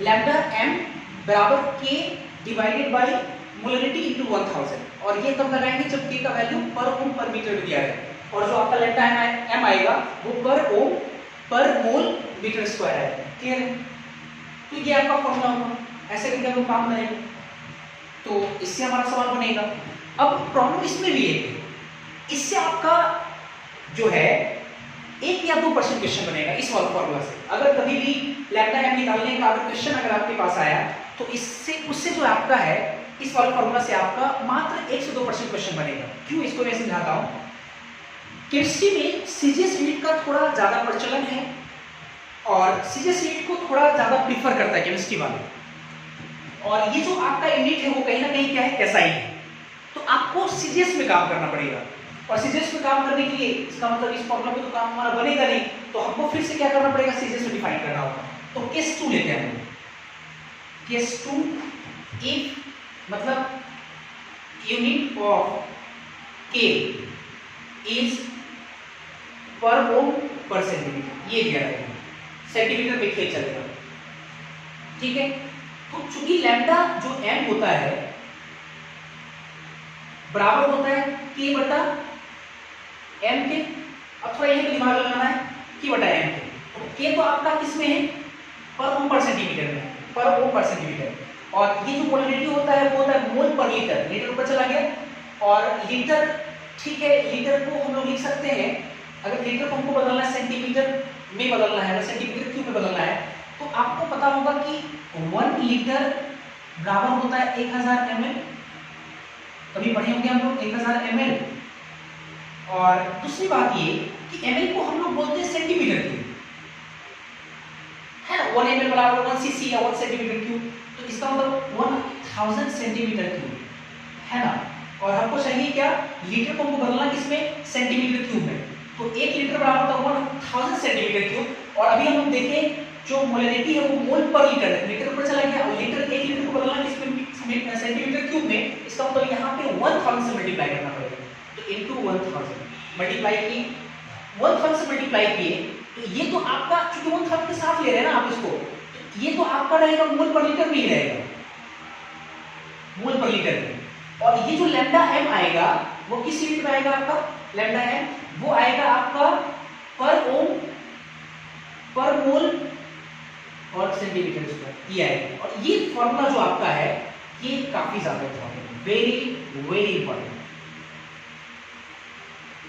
लैम्डा एम बराबर के डिवाइडेड बाय मोलरिटी इनटू 1000। और ये तब लगाएंगे जब के का वैल्यू पर ओम पर मीटर में दिया है, और जो आपका लैम्डा एम आएगा वो पर ओम पर मोल मीटर स्क्वायर आएगा, क्लियर है। तो ये आपका फॉर्मूला होगा, ऐसे करके हम काम करेंगे तो इससे हमारा सवाल बनेगा। अब प्रॉब्लम इसमें भी है, इससे आपका जो है 1 या 2% क्वेश्चन बनेगा इस वाले फॉर्मूला से। अगर कभी भी लैम्डा एम निकालने का अगर क्वेश्चन अगर आपके पास आया तो इससे उससे जो आपका है इस वाले फॉर्मूला से आपका मात्र 1 से 2% क्वेश्चन बनेगा। क्यों, इसको मैं समझाता हूँ। केमिस्ट्री में सीजीएस यूनिट का थोड़ा ज्यादा प्रचलन है और सीजीएस यूनिट को थोड़ा ज्यादा प्रीफर करता है केमिस्ट्री वाले, और ये जो आपका यूनिट है वो कहीं ना कहीं क्या है, एसआई है। तो आपको सीजीएस में काम करना पड़ेगा, और सीजीएस में काम करने के लिए इसका मतलब इस फॉर्मूला में तो काम हमारा बनेगा नहीं, तो हमको फिर से क्या करना पड़ेगा, सीजीएस में डिफाइन करना होगा। तो केस 2 लेते हैं हम, केस 2 इफ मतलब यूनिट ऑफ के इज पर ओम पर सेंटीमीटर, ये दिया रहेगा, सेंटीमीटर में खेल चलेगा, ठीक है। तो चूंकि लैम्डा जो एम होता है बराबर होता है के बटा एम के। अब थोड़ा यही दिमाग लगाना है, K बटा M के। तो K तो आपका किसमें है, पर ओम पर सेंटीमीटर में, पर ओम पर सेंटीमीटर। और ये जो मोलरिटी होता है वो होता है मोल पर लीटर, लीटर ऊपर चला गया। और लीटर, ठीक है, लीटर को हम लोग लिख सकते हैं, अगर लीटर को हमको बदलना है सेंटीमीटर में बदलना है, सेंटीमीटर क्यूब में बदलना है, तो आपको पता होगा कि 1 लीटर बराबर होता है 1000 ml। कभी पढ़े होंगे हम लोग 1000 ml। और दूसरी बात ये कि ml को हम लोग बोलते हैं सेंटीमीटर क्यूब, है ना। 1 ml बराबर 1 cc या 1 सेंटीमीटर क्यूब, तो इसका मतलब 1000 सेंटीमीटर क्यूब, है ना। और हमको चाहिए क्या, लीटर को हमको बदलना किसमें, सेंटीमीटर क्यूब में। तो 1 लीटर बराबर होता है 1000 सेंटीमीटर क्यूब। और अभी हम देखें जो मोलरिटी है वो मोल पर लीटर है, लीटर ऊपर चला गया, और लीटर 1 लीटर को बदलना किसमें, सेंटीमीटर क्यूब में। इसका मतलब यहाँ पे 1000 से मल्टीप्लाई करना पड़ेगा, तो इनटू 1000 मल्टीप्लाई की, 1000 से मल्टीप्लाई किए, तो ये तो आपका, चूंकि 1000 के साथ ले रहे हैं ना आप इसको, तो ये तो आपका रहेगा मोल पर लीटर में ही रहेगा, मोल पर लीटर में। और ये जो लैम्डा m आएगा वो किस यूनिट में आएगा आपका, लैम्डा m वो आएगा आपका पर ओम पर मोल और सेंटीमीटर स्क्वायर, ये आएगा। और ये फॉर्मूला जो आपका है ये काफी ज्यादा इंपॉर्टेंट है, very very important,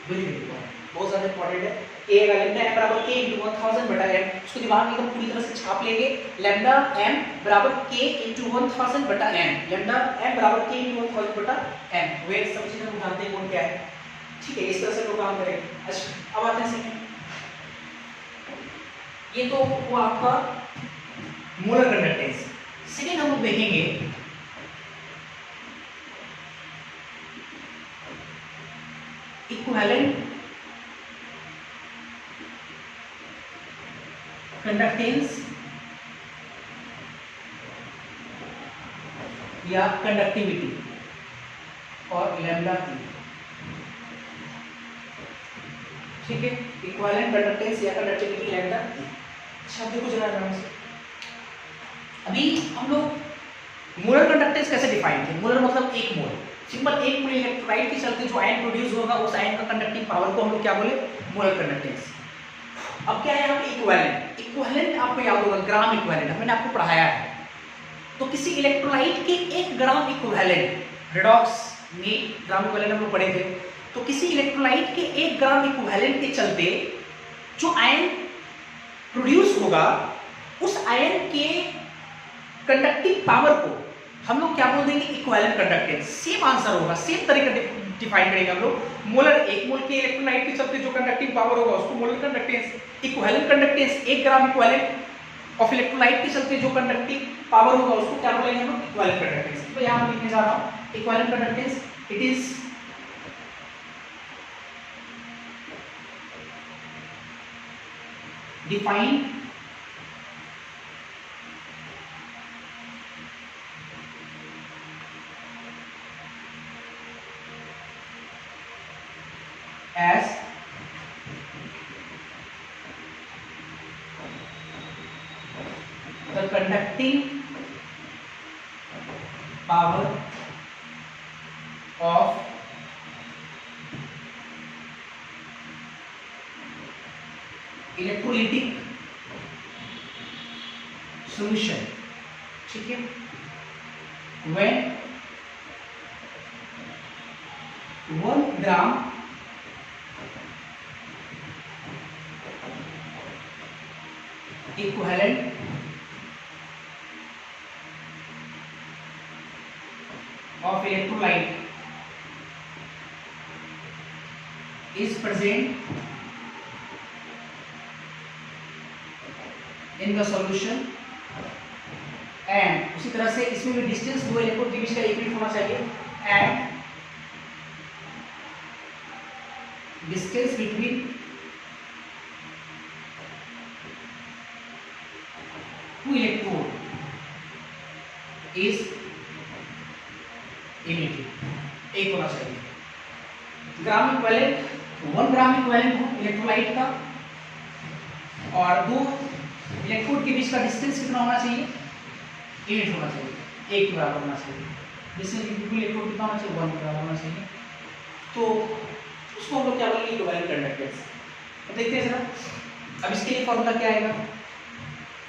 very important, बहुत ज्यादा इंपॉर्टेंट है। a का लैम्डा m बराबर k * 1000 बटा m, इसको दिमाग में एकदम पूरी तरह से छाप लेंगे। लैम्डा m बराबर k * 1000 बटा m, लैम्डा m बराबर k * 1000 बटा m। वे सब चीजें हम जानते हैं कौन क्या है, ठीक है, इस तरह से लोग काम करेंगे। अच्छा, अब आते हैं सेकंड, ये तो वो आपका मोलर कंडक्टेंस। सेकंड हम लोग देखेंगे इक्विवेलेंट कंडक्टेंस या कंडक्टिविटी और लैम्डा की, ठीक है, इक्विवेलेंट कंडक्टेंस या कंडक्टिविटी लैम्डा की। शब्द देखो जरा आराम से। अभी हम लोग मोलर कंडक्टेंस कैसे डिफाइन थे, मोलर मतलब एक मोल, सिंपल एक मोल इलेक्ट्रोलाइट के चलते जो आयन प्रोड्यूस होगा उस आयन का कंडक्टिंग पावर को हम लोग क्या बोले, मोलर कंडक्टेंस। अब क्या है यहाँ पे इक्विवेलेंट, इक्विवेलेंट आपको याद होगा ग्राम इक्विवेलेंट, हमने आपको पढ़ाया है। तो किसी इलेक्ट्रोलाइट के 1 ग्राम इक्विवेलेंट, रेडॉक्स में ग्राम इक्विवेलेंट हम लोग पढ़े थे, तो किसी इलेक्ट्रोलाइट के 1 ग्राम इक्विवेलेंट के चलते जो आयन प्रोड्यूस होगा उस आयन के कंडक्टिंग पावर को हम लोग क्या बोल देंगे, इक्विवेलेंट कंडक्टेंस। सेम आंसर होगा, सेम तरीके डिफाइन करेंगे हम लोग। मोलर, एक मोल के इलेक्ट्रोलाइट के चलते जो कंडक्टिंग पावर होगा उसको molar conductance, equivalent conductance 1 gram equivalent of electrolyte के चलते जो कंडक्टिंग पावर होगा उसको क्या बोलेंगे हम लोग, इक्विवेलेंट कंडक्टेंस। तो यहां लिखने जा रहा हूं equivalent conductance, it is defined as the conducting power of electrolytic solution, ठीक है, when 1 gram equivalent of electrolyte is present in the solution and उसी तरह से इसमें भी डिस्टेंस दो इलेक्ट्रोड के बीच का इक्वल होना चाहिए and distance between two electrode is unity, एक होना चाहिए। ग्राम इक्विवेलेंट 1 ग्राम इक्विवेलेंट हो इलेक्ट्रोलाइट का और 2 इलेक्ट्रोड के बीच का डिस्टेंस कितना होना चाहिए, यूनिट होना चाहिए, एक के बराबर होना चाहिए। डिस्टेंस बिटवीन टू इलेक्ट्रोड कितना होना चाहिए, 1 के बराबर होना चाहिए। तो उसको हम लोग क्या बोलेंगे, इक्विवेलेंट कंडक्टेंस। अब देखते हैं जरा अब इसके लिए फॉर्मूला क्या आएगा,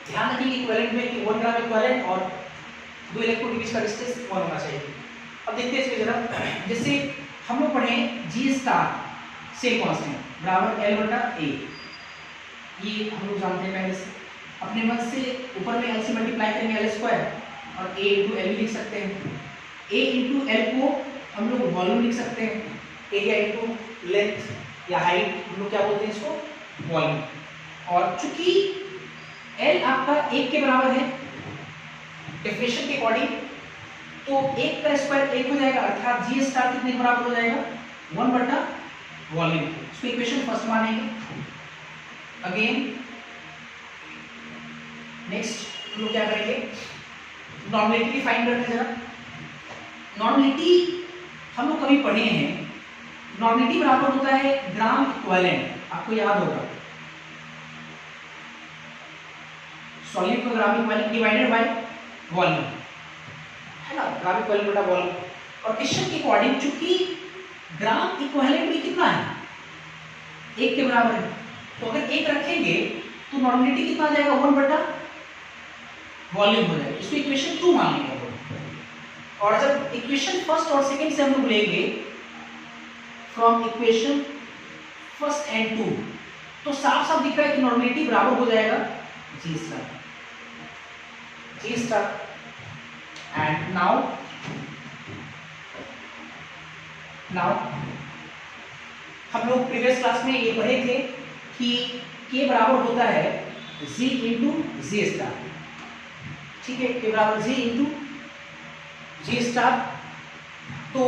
ध्यान रखिए इक्विवेलेंट में कि 1 ग्राम इक्विवेलेंट और 2 इलेक्ट्रॉन के बीच का डिस्टेंस 1 होना चाहिए। अब देखते हैं इसमें जरा, जैसे हम लोग पढ़े G स्टार सेम कांस्टेंट बराबर L बटा A, ये हम लोग जानते हैं पहले से। अपने मन से ऊपर में L से मल्टीप्लाई करेंगे L स्क्वायर और A इंटू L लिख सकते हैं। A इंटू L को हम लोग वॉल्यूम लिख सकते हैं, एरिया इंटू लेंथ या हाइट हम लोग क्या बोलते हैं इसको, वॉल्यूम। और चूंकि L आपका 1 के बराबर है डेफिनेशन के अकॉर्डिंग, तो 1 का स्क्वायर 1 हो जाएगा, अर्थात G स्टार कितने के बराबर हो जाएगा, 1 बटा वॉल्यूम। इसको इक्वेशन फर्स्ट मानेंगे। अगेन नेक्स्ट हम लोग क्या करेंगे, नॉर्मलिटी फाइंड करते हैं जरा। नॉर्मलिटी हम लोग कभी पढ़े हैं, नॉर्मलिटी बराबर होता है ग्राम इक्विवेलेंट, आपको याद होगा, सॉलिड का gram equivalent divided by volume, है ना, ग्राम इक्विवेलेंट बटा वॉल्यूम। और क्वेश्चन के अकॉर्डिंग चूंकि ग्राम इक्विवेलेंट भी कितना है, 1 के बराबर है, तो अगर 1 रखेंगे तो नॉर्मलिटी कितना आ जाएगा, 1 बटा वॉल्यूम हो जाएगा। इसको इक्वेशन 2 मान लेंगे। और जब इक्वेशन फर्स्ट और सेकंड से हम लोग लेंगे फ्रॉम इक्वेशन फर्स्ट एंड 2, तो साफ साफ दिख रहा है कि नॉर्मलिटी बराबर हो जाएगा G स्टार। एंड नाउ हम लोग प्रीवियस क्लास में ये पढ़े थे कि K बराबर होता है G इंटू G स्टार, ठीक है, K बराबर G इंटू G स्टार। तो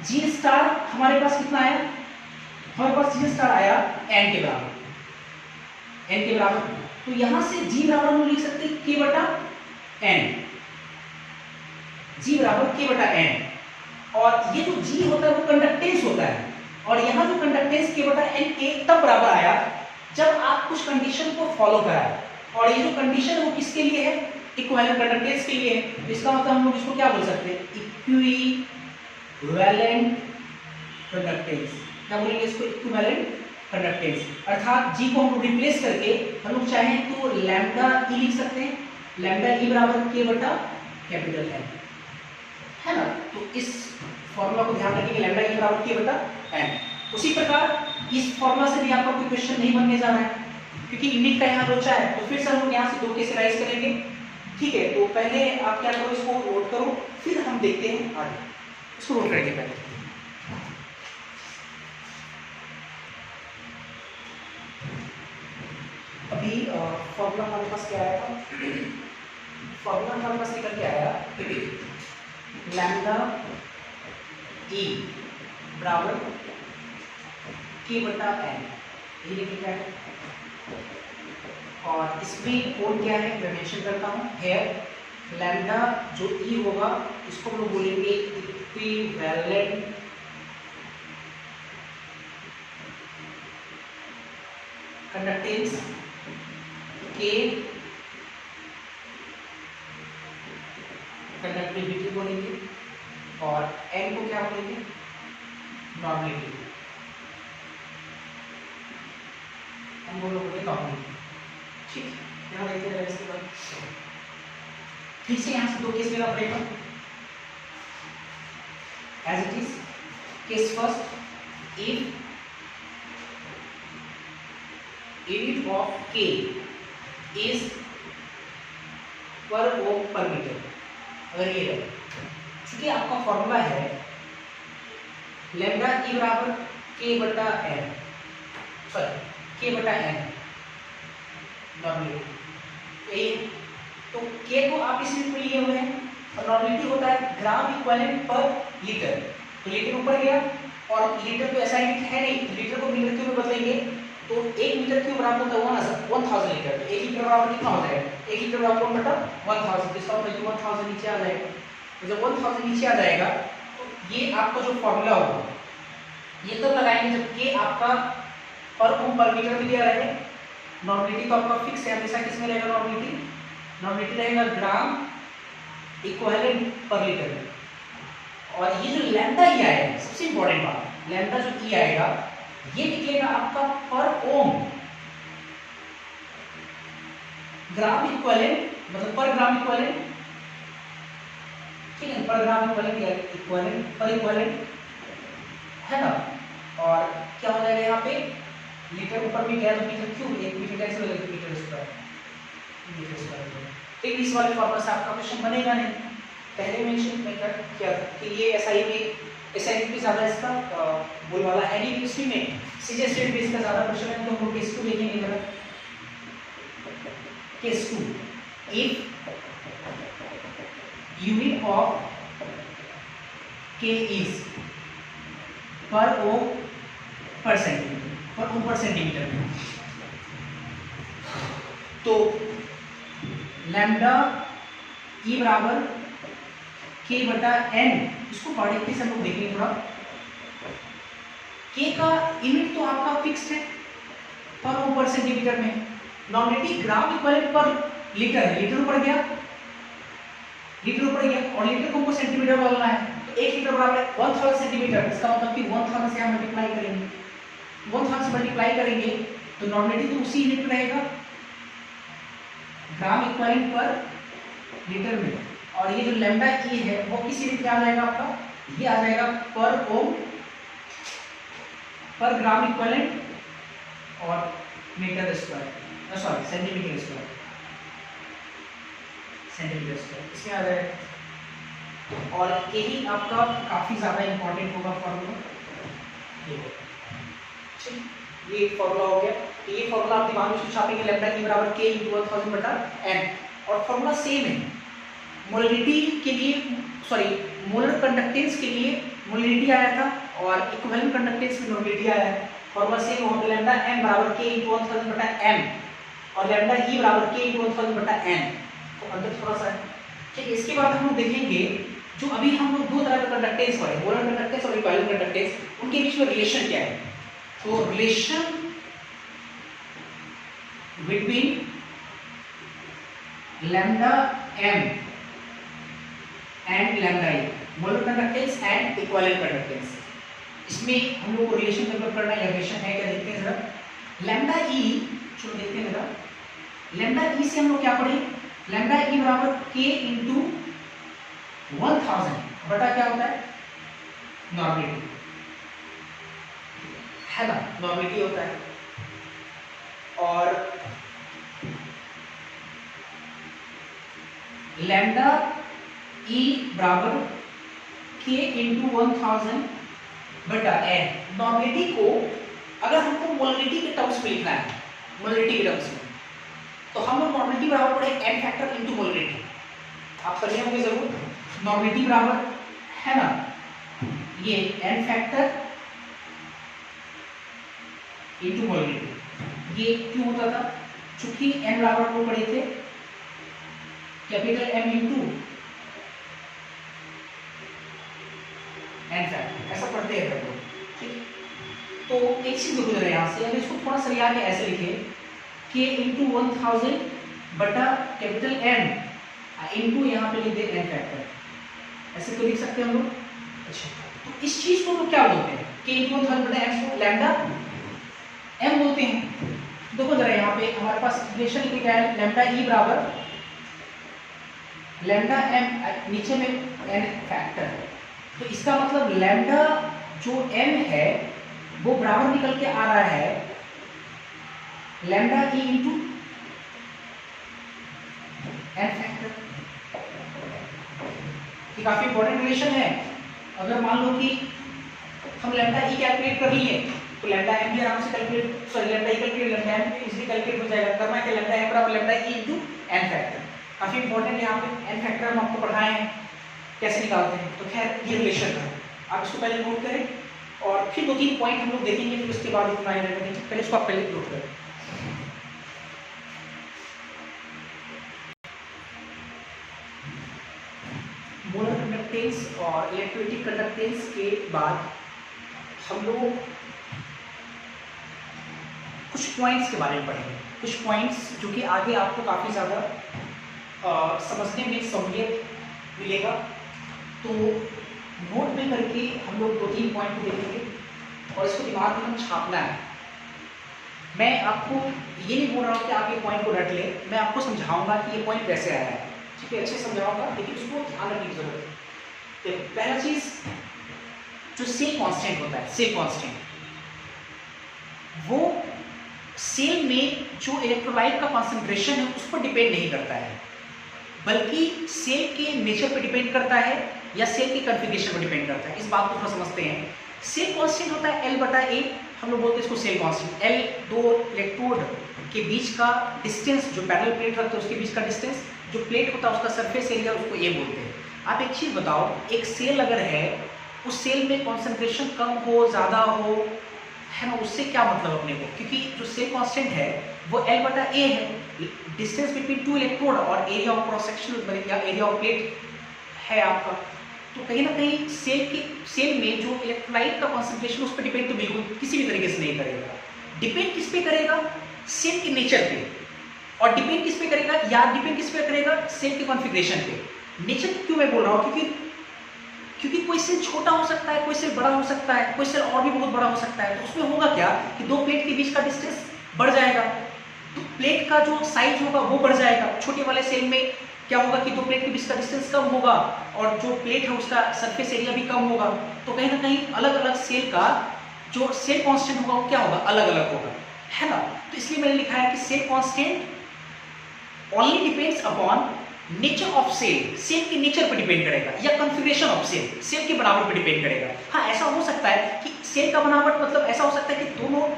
G स्टार हमारे पास कितना आया, हमारे पास G स्टार आया n के बराबर, n के बराबर। तो यहां से G बराबर हम लिख सकते हैं K बटा n, G बराबर K बटा n। और ये जो G होता है वो कंडक्टेंस होता है, और यहाँ जो कंडक्टेंस K बटा n के तब बराबर आया जब आप कुछ कंडीशन को फॉलो कराए, और ये जो कंडीशन है वो किसके लिए है, इक्विवेलेंट कंडक्टेंस के लिए है। तो इसका मतलब हम लोग इसको क्या बोल सकते हैं, इक्विवेलेंट कंडक्टेंस। क्या बोलेंगे इसको, इक्विवेलेंट कंडक्टेंस। अर्थात G को हम रिप्लेस करके हम लोग चाहें तो लैम्डा E लिख सकते हैं, लैम्डा E बराबर K बटा कैपिटल N, है ना। तो इस फॉर्मूला को ध्यान रखिए, लैम्डा E बराबर K बटा N। उसी प्रकार इस फॉर्मूला से भी आपका कोई क्वेश्चन नहीं बनने जा रहा है, क्योंकि यूनिट का यहाँ लोचा है। तो फिर से हम लोग यहाँ से 2 केस राइज करेंगे, ठीक है। तो पहले आप क्या करो, इसको नोट करो, फिर हम देखते हैं आगे। इसको नोट करेंगे पहले। अभी फॉर्मूला हमारे पास क्या आया था, फॉर्मूला हमारे पास निकल के आया लैम्डा E बराबर K बटा N, ये लिखा क्या है। और इसमें कोड क्या है मैं मेंशन करता हूँ, हेयर लैम्डा जो E होगा इसको हम लोग बोलेंगे इक्विवेलेंट कंडक्टेंस K, कंडक्टिविटी बोलेंगे, और N को क्या बोलेंगे, नॉर्मलिटी। हम बोलोगे नॉर्मलिटी, ठीक है। यहाँ देखते हैं इसके बाद फिर से यहाँ से 2 केस लेना पड़ेगा, as it is. Case first, if unit of K is per ohm पर मीटर, अगर ये है, क्योंकि आपका फॉर्मूला है लैम्डा E बराबर K बटा N, सॉरी K बटा N नॉर्मलिटी। तो K को आप इस यूनिट में लिए हुए हैं, और नॉर्मलिटी होता है ग्राम इक्विवेलेंट पर लीटर। तो लीटर ऊपर गया, और लीटर तो ऐसा यूनिट है नहीं, लीटर को मीटर क्यूब में बदलेंगे तो 1 मीटर क्यूब बराबर होता है 1000 लीटर। तो 1 लीटर बराबर कितना हो जाएगा, 1 लीटर बराबर 1 बटा 1000, इसका मतलब 1000 नीचे आ जाएगा। तो जब 1000 नीचे आ जाएगा तो ये आपका जो फॉर्मूला होगा ये तब लगाएंगे जब K आपका पर ओम पर मीटर में दिया रहे। नॉर्मलिटी तो आपका फिक्स है, हमेशा किस में रहेगा नॉर्मलिटी, नॉर्मलिटी रहेगा ग्राम इक्विवेलेंट पर लीटर में। और ये जो लैम्डा E आएगा, सबसे इंपॉर्टेंट बात, लैम्डा जो E आएगा ये निकलेगा आपका पर ओम ग्राम इक्विवेलेंट मतलब पर ग्राम इक्विवेलेंट, ठीक है, पर ग्राम इक्विवेलेंट या इक्विवेलेंट पर इक्विवेलेंट है ना। और क्या हो जाएगा यहाँ पे लीटर ऊपर में गया तो मीटर क्यूब, 1 मीटर कैसे हो जाएगा मीटर स्क्वायर, मीटर स्क्वायर। तो इस वाले फॉर्मूला से आपका क्वेश्चन बनेगा नहीं। पहले मेंशन मैं कर किया कि ये एसआई में एसआई भी ज्यादा इसका बोल वाला है नहीं, इसमें में सीजे स्टेट भी इसका ज्यादा क्वेश्चन है। तो हम लोग केस 2 देखेंगे जरा। केस 2, इफ यूनिट ऑफ के इज पर ओम पर सेंटीमीटर, पर ओम पर सेंटीमीटर में, तो लैम्डा ई बराबर के बटा एन, इसको बारीकी से हम लोग देखेंगे थोड़ा। के का यूनिट तो आपका फिक्स्ड है पर ओम पर सेंटीमीटर में, नॉर्मलिटी ग्राम इक्विवेलेंट पर लीटर है, लीटर ऊपर गया, लीटर ऊपर गया और लीटर को हमको सेंटीमीटर बदलना है। तो 1 लीटर बराबर 1000 सेंटीमीटर, इसका मतलब कि 1000 से हम मल्टीप्लाई करेंगे, 1000 से मल्टीप्लाई करेंगे तो नॉर्मलिटी तो उसी यूनिट में रहेगा ग्राम इक्विवेलेंट पर लीटर में। और ये जो लैम्डा ई है वो किस यूनिट में आ जाएगा आपका, ये आ जाएगा per ohm per gram equivalent और metre square, sorry centimetre square, centimetre square इसमें आ जाएगा। और यही आपका काफी ज्यादा इंपॉर्टेंट होगा फॉर्मूला, ये फॉर्मूला हो गया। तो ये फॉर्मूला आप दिमाग में छापेंगे, लैम्डा ई बराबर के इंटू 1000 बटा एन। और फॉर्मूला सेम है मोलरिटी के लिए, सॉरी मोलर कंडक्टेंस के लिए मोलरिटी आया था और इक्विवेलेंट कंडक्टेंस में मोलरिटी आया है। फॉर्मूला सेम होगा, लैम्डा एम बराबर के इंटू 1000 बटा एम और लैम्डा ई बराबर के इंटू 1000 बटा एन। तो अंतर थोड़ा सा है, ठीक है। इसके बाद हम लोग देखेंगे जो अभी हम लोग दो तरह का कंडक्टेंस पढ़े, मोलर कंडक्टेंस और इक्विवेलेंट कंडक्टेंस, उनके बीच में रिलेशन क्या है। तो relation between lambda M and lambda E, molar conductance and equivalent conductance, इसमें हम लोग को रिलेशन डेवलप करना है। रिलेशन है क्या देखते हैं जरा। लैम्डा ई, चलो देखते हैं जरा। लैम्डा ई से हम लोग क्या पढ़े, लैम्डा ई बराबर के इंटू 1000 बटा क्या होता है नॉर्मलिटी, है ना, नॉर्मलिटी होता है। और लैम्डा ई बराबर के इंटू 1000 बटा एन। नॉर्मलिटी को अगर हमको मोलरिटी के टर्म्स में लिखना है, मोलरिटी के टर्म्स में, तो हम लोग नॉर्मलिटी बराबर पढ़े एन फैक्टर इंटू मोलरिटी, आप पढ़े होंगे जरूर। नॉर्मलिटी बराबर है ना ये एन फैक्टर इंटू मोलरिटी। ये क्यों होता था, चूंकि एन बराबर को पढ़े थे capital M into N factor, ऐसा पढ़ते हैं लोग, ठीक। तो एक चीज देखो जरा यहाँ से, अगर इसको थोड़ा सरिया के ऐसे लिखे के इंटू 1000 बटा कैपिटल एम इंटू यहाँ पे लिख दे एन फैक्टर, ऐसे तो लिख सकते हैं हम लोग। अच्छा, तो इस चीज को हम लोग क्या बोलते हैं, के इंटू 1000 बटा एम को लैम्डा एम बोलते हैं। देखो जरा यहाँ पे हमारे पास रिलेशन लिखा गया है, लैम्डा ई बराबर लैम्डा एम, नीचे में एन फैक्टर, तो इसका मतलब लैम्डा जो एम है वो बराबर निकल के आ रहा है lambda E into N factor. ये काफी इंपॉर्टेंट रिलेशन है। अगर मान लो कि हम लैम्डा ई कैलकुलेट कर लिए तो लैम्डा एम भी आराम से calculate, sorry lambda E calculate, lambda M भी इजीली कैलकुलेट हो जाएगा। करना है कि लैम्डा एम बराबर lambda E into N factor, काफी इंपॉर्टेंट है। यहाँ पे एन फैक्टर हम आपको पढ़ाए हैं कैसे निकालते हैं, तो खैर ये रिलेशन है, आप इसको पहले नोट करें और फिर 2-3 पॉइंट हम लोग देखेंगे, फिर उसके बाद इतना पहले इसको आप पहले नोट करें। मोलर कंडक्टेंस और इलेक्ट्रोलिटिक कंडक्टेंस के बाद हम लोग कुछ पॉइंट्स के बारे में पढ़ेंगे, कुछ पॉइंट्स जो कि आगे आपको काफ़ी ज़्यादा समझने में सहूलियत मिलेगा। तो नोट में करके हम लोग 2-3 पॉइंट को देखेंगे और इसको दिमाग में हम छापना है। मैं आपको ये नहीं बोल रहा हूँ कि आप ये पॉइंट को रट लें, मैं आपको समझाऊंगा कि ये पॉइंट कैसे आया है, ठीक है, अच्छे समझाऊंगा, लेकिन उसको ध्यान रखने की जरूरत है। तो पहला चीज जो सेल कांस्टेंट होता है, सेल कांस्टेंट, वो सेल में जो इलेक्ट्रोलाइट का कॉन्सेंट्रेशन है उस पर डिपेंड नहीं करता है, बल्कि सेल के नेचर पर डिपेंड करता है या सेल के कॉन्फ़िगरेशन पर डिपेंड करता है। इस बात को थोड़ा समझते हैं। सेल कांस्टेंट होता है L/A, हम लोग बोलते हैं इसको सेल कांस्टेंट। L दो इलेक्ट्रोड के बीच का डिस्टेंस, जो पैरेलल प्लेट रखते हैं उसके बीच का डिस्टेंस, जो प्लेट होता है उसका सरफेस एरिया, उसको ये बोलते हैं। आप एक चीज़ बताओ, एक सेल अगर है, उस सेल में कॉन्सेंट्रेशन कम हो ज़्यादा हो, है ना, उससे क्या मतलब अपने को, क्योंकि जो सेल कांस्टेंट है वो L/A है, डिस्टेंस बिटवीन टू इलेक्ट्रोड, और एरिया ऑफ क्रॉस सेक्शन या एरिया ऑफ प्लेट है आपका। तो कहीं ना कहीं सेल में जो इलेक्ट्रोलाइट का कॉन्सेंट्रेशन उस पर डिपेंड तो बिल्कुल किसी भी तरीके से नहीं करेगा। डिपेंड किस पे करेगा? सेल के नेचर पे। और डिपेंड किस पे करेगा? या डिपेंड किस पे करेगा? सेल के कॉन्फ़िगरेशन पे। नेचर क्यों मैं बोल रहा हूँ? क्योंकि कोई सेल छोटा हो सकता है, कोई सेल बड़ा हो सकता है, कोई सेल और भी बहुत बड़ा हो सकता है। तो उसमें होगा क्या कि दो प्लेट के बीच का डिस्टेंस बढ़ जाएगा, तो प्लेट का जो साइज होगा वो बढ़ जाएगा। छोटे वाले सेल में क्या होगा कि दो प्लेट के बीच का डिस्टेंस कम होगा और जो प्लेट है उसका सरफेस एरिया भी कम होगा। तो कहीं ना कहीं अलग अलग सेल का जो सेल कांस्टेंट होगा वो क्या होगा? अलग अलग होगा, है ना। तो इसलिए मैंने लिखा है कि cell constant only depends upon nature of cell, cell के नेचर पर डिपेंड करेगा, या कॉन्फ़िगरेशन ऑफ सेल, सेल के बनावट पर डिपेंड करेगा। हाँ, ऐसा हो सकता है कि सेल का बनावट मतलब ऐसा हो सकता है कि दोनों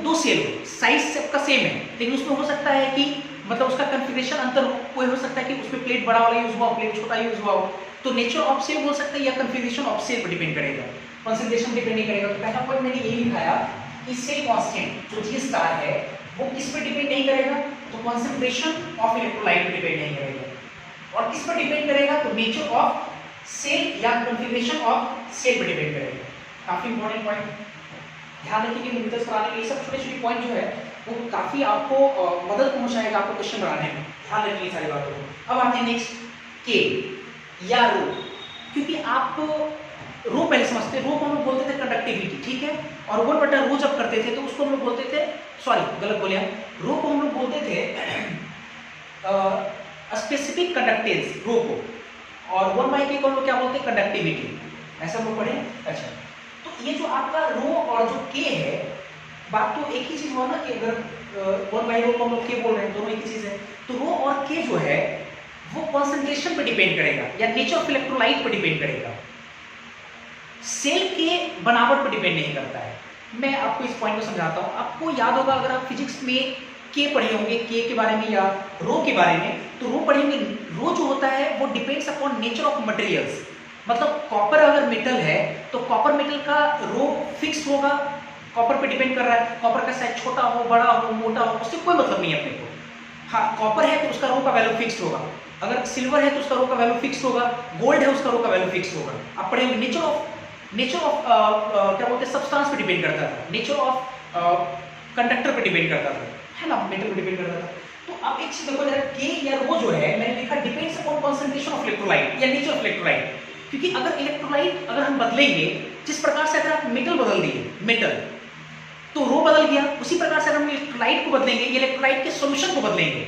दो सेल हो, साइज सबका सेम है, लेकिन उसमें हो सकता है कि मतलब उसका कॉन्फ़िगरेशन अंतर हो। कोई हो सकता है कि उसमें प्लेट बड़ा वाला यूज हुआ हो, प्लेट छोटा यूज हुआ हो। तो नेचर ऑफ सेल बोल सकते हैं या कॉन्फ़िगरेशन ऑफ सेल पर डिपेंड करेगा, कॉन्सेंट्रेशन डिपेंड नहीं करेगा। तो पहला पॉइंट मैंने यही लिखाया कि सेल कांस्टेंट जो G स्टार है वो किस पर डिपेंड नहीं करेगा? तो कॉन्सेंट्रेशन ऑफ इलेक्ट्रोलाइट पर डिपेंड नहीं करेगा। और किस पर डिपेंड करेगा? तो नेचर ऑफ सेल या कॉन्फ़िगरेशन ऑफ सेल पर डिपेंड करेगा। काफी इंपॉर्टेंट पॉइंट, ध्यान रखिए कि न्यूमेरिकल्स कराने के लिए सब छोटे छोटे पॉइंट जो है वो काफी आपको मदद पहुंचाएगा आपको क्वेश्चन बनाने में। ध्यान रखिए सारी बातों को। अब आते हैं नेक्स्ट, के या रो। क्योंकि आप रो पहले समझते हैं, रो को हम लोग बोलते थे कंडक्टिविटी, ठीक है, और 1/रो जब करते थे तो उसको हम लोग बोलते थे, सॉरी गलत बोले, रो को हम लोग बोलते थे स्पेसिफिक कंडक्टेंस, रो को, और 1/K को हम लोग क्या बोलते हैं? कंडक्टिविटी। ऐसा हम लोग पढ़े? अच्छा, तो ये जो आपका रो और जो के है, बात तो एक ही चीज हुआ ना कि अगर 1/रो को हम लोग के बोल रहे हैं, दोनों एक ही चीज है। तो रो और के जो है वो कॉन्सेंट्रेशन पर डिपेंड करेगा या नेचर ऑफ इलेक्ट्रोलाइट पर डिपेंड करेगा, सेल के बनावट पर डिपेंड नहीं करता है। मैं आपको इस पॉइंट को समझाता हूं। आपको याद होगा अगर आप फिजिक्स में के पढ़े होंगे, के बारे में या रो के बारे में, तो रो पढ़ेंगे। रो जो होता है वो depends upon nature of materials. मतलब कॉपर अगर मेटल है तो कॉपर मेटल का रो फिक्स होगा, कॉपर पे डिपेंड कर रहा है। कॉपर का साइज छोटा हो, बड़ा हो, मोटा हो, उससे कोई मतलब नहीं है अपने को। हाँ, कॉपर है तो उसका रो का वैल्यू फिक्स्ड होगा, अगर सिल्वर है तो उसका रो का वैल्यू फिक्स्ड होगा, गोल्ड है उसका रो का वैल्यू फिक्स्ड होगा। आप पढ़ेंगे नेचर ऑफ क्या बोलते हैं, सब्सटेंस पे डिपेंड करता था, नेचर ऑफ कंडक्टर पे डिपेंड करता था, है ना, मेटल पे डिपेंड करता था। तो आप एक चीज देखो जरा, के या रो जो है मैंने लिखा depends upon concentration of electrolyte या नेचर ऑफ इलेक्ट्रोलाइट। क्योंकि अगर इलेक्ट्रोलाइट अगर हम बदलेंगे, जिस प्रकार से अगर आप मेटल बदल दिए, मेटल तो रो बदल गया, उसी प्रकार से अगर हम इलेक्ट्रोलाइट को बदलेंगे, इलेक्ट्रोलाइट के सॉल्यूशन को बदलेंगे,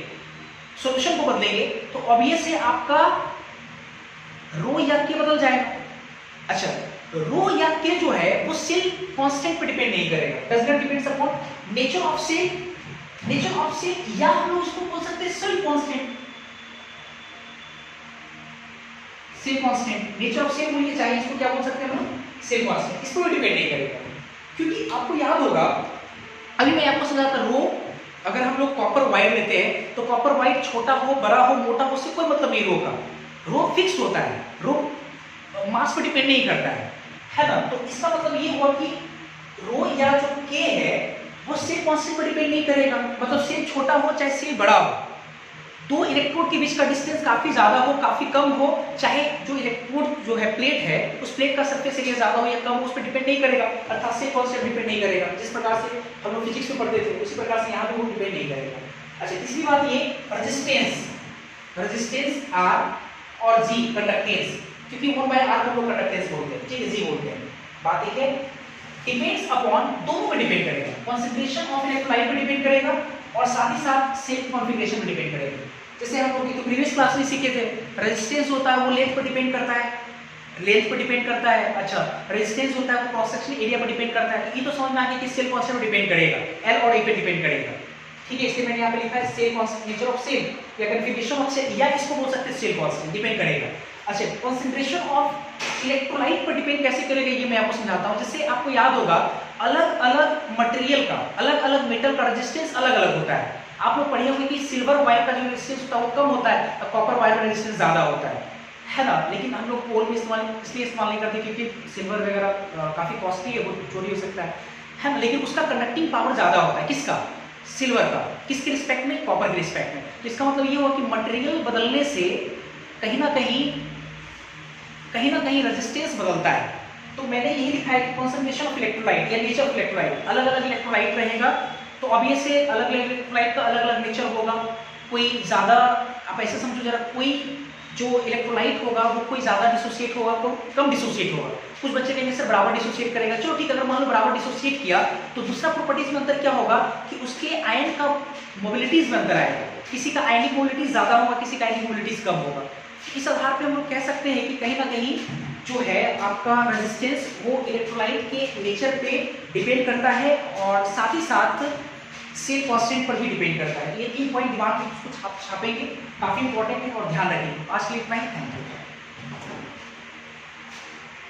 तो ऑब्वियस है आपका रो या के बदल जाएगा। अच्छा, रो या के जो है वो सेल कांस्टेंट पे डिपेंड नहीं करेगा, does not depends upon nature of cell, या हम लोग उसको बोल सकते हैं cell constant, cell constant, nature of cell बोलिए, चाहे इसको क्या बोल सकते हैं हम, सेल कांस्टेंट, इस पर डिपेंड नहीं करेगा। क्योंकि आपको याद होगा, अभी मैं आपको समझाता, रो अगर हम लोग कॉपर वायर लेते हैं तो कॉपर वायर छोटा हो, बड़ा हो, मोटा हो, उससे कोई मतलब नहीं रो का। रो फिक्स होता है, रो मास पर डिपेंड नहीं करता है ना। तो इसका मतलब ये हुआ कि रो या जो के है वो सेल कांस्टेंट पर डिपेंड नहीं करेगा। मतलब सेल छोटा हो चाहे सेल बड़ा हो, दो इलेक्ट्रोड के बीच का डिस्टेंस काफी ज्यादा हो, काफी कम हो, चाहे जो इलेक्ट्रोड जो है प्लेट है उस प्लेट का सरफेस एरिया ज्यादा हो या कम हो, उस पर डिपेंड नहीं करेगा, अर्थात सेल कांस्टेंट डिपेंड नहीं करेगा। जिस प्रकार से हम लोग फिजिक्स में पढ़ते थे उसी प्रकार से यहाँ पे वो डिपेंड नहीं करेगा। अच्छा, तीसरी बात ये रेजिस्टेंस R और G कंडक्टेंस, क्योंकि 1/R को हम लोग कंडक्टेंस बोलते हैं, ठीक है, G बोलते हैं। बात एक है डिपेंड्स अपॉन, दोनों पे डिपेंड करेगा, कंसंट्रेशन ऑफ इलेक्ट्रोलाइट पे डिपेंड करेगा और साथ ही साथ सेल कॉन्फ़िगरेशन पे डिपेंड करेगा। जैसे हम लोग तो प्रीवियस क्लास में सीखे थे, रेजिस्टेंस होता है वो लेंथ पर डिपेंड करता है, लेंथ पर डिपेंड करता है। अच्छा, रेजिस्टेंस होता है वो क्रॉस सेक्शन एरिया पर डिपेंड करता है। ये तो समझ में आ गया कि सेल कांस्टेंट पर डिपेंड करेगा, एल और ए पे डिपेंड करेगा। ठीक है, इसलिए मैंने यहाँ पे लिखा है cell constant, nature of cell या कन्फिगरेशन ऑफ सेल, या इसको बोल सकते हैं सेल कांस्टेंट, डिपेंड करेगा। अच्छा, कंसंट्रेशन ऑफ इलेक्ट्रोलाइट पर डिपेंड कैसे करेगा ये मैं आपको समझाता हूँ। जैसे आपको याद होगा, अलग अलग मटेरियल का, अलग अलग मेटल का रेजिस्टेंस अलग अलग होता है। आप लोग पढ़े होंगे कि सिल्वर वायर का जो रेजिस्टेंस होता है वो कम होता है, तो कॉपर वायर का रेजिस्टेंस ज्यादा होता है ना। लेकिन हम लोग पोल में इस्तेमाल इसलिए इस्तेमाल नहीं करते क्योंकि सिल्वर वगैरह काफी कॉस्टली है, वो चोरी हो सकता है ना। लेकिन उसका कंडक्टिंग पावर ज्यादा होता है, किसका? सिल्वर का। किसके रिस्पेक्ट में? कॉपर के रिस्पेक्ट में। तो इसका मतलब ये हुआ कि मटेरियल बदलने से कहीं ना कहीं रेजिस्टेंस बदलता है। तो मैंने यही लिखा है कि कंसंट्रेशन ऑफ इलेक्ट्रोलाइट या नेचर ऑफ इलेक्ट्रोलाइट, अलग अलग इलेक्ट्रोलाइट रहेगा तो अब ये से अलग अलग इलेक्ट्रोलाइट का अलग अलग नेचर होगा। कोई ज़्यादा, आप ऐसे समझो जरा, कोई जो इलेक्ट्रोलाइट होगा वो कोई ज़्यादा डिसोसिएट होगा, कोई कम डिसोसिएट होगा। कुछ बच्चे कहेंगे सर बराबर डिसोसिएट करेगा, चलो ठीक है, अगर मान लो बराबर डिसोसिएट किया तो दूसरा प्रॉपर्टीज में अंतर क्या होगा कि उसके आयन का मोबिलिटीज में अंतर आएगा। किसी का आयनिक मोबिलिटीज ज़्यादा होगा, किसी का आयनिक मोबिलिटीज कम होगा। इस आधार पे हम लोग कह सकते हैं कि कहीं ना कहीं जो है आपका रेजिस्टेंस वो इलेक्ट्रोलाइट के नेचर पे डिपेंड करता है और साथ ही साथ सेल कांस्टेंट पर भी डिपेंड करता है। ये 3 पॉइंट दिमाग में कुछ छापेंगे, काफ़ी इंपॉर्टेंट है और ध्यान रखेंगे। आज के लिए इतना ही, थैंक यू।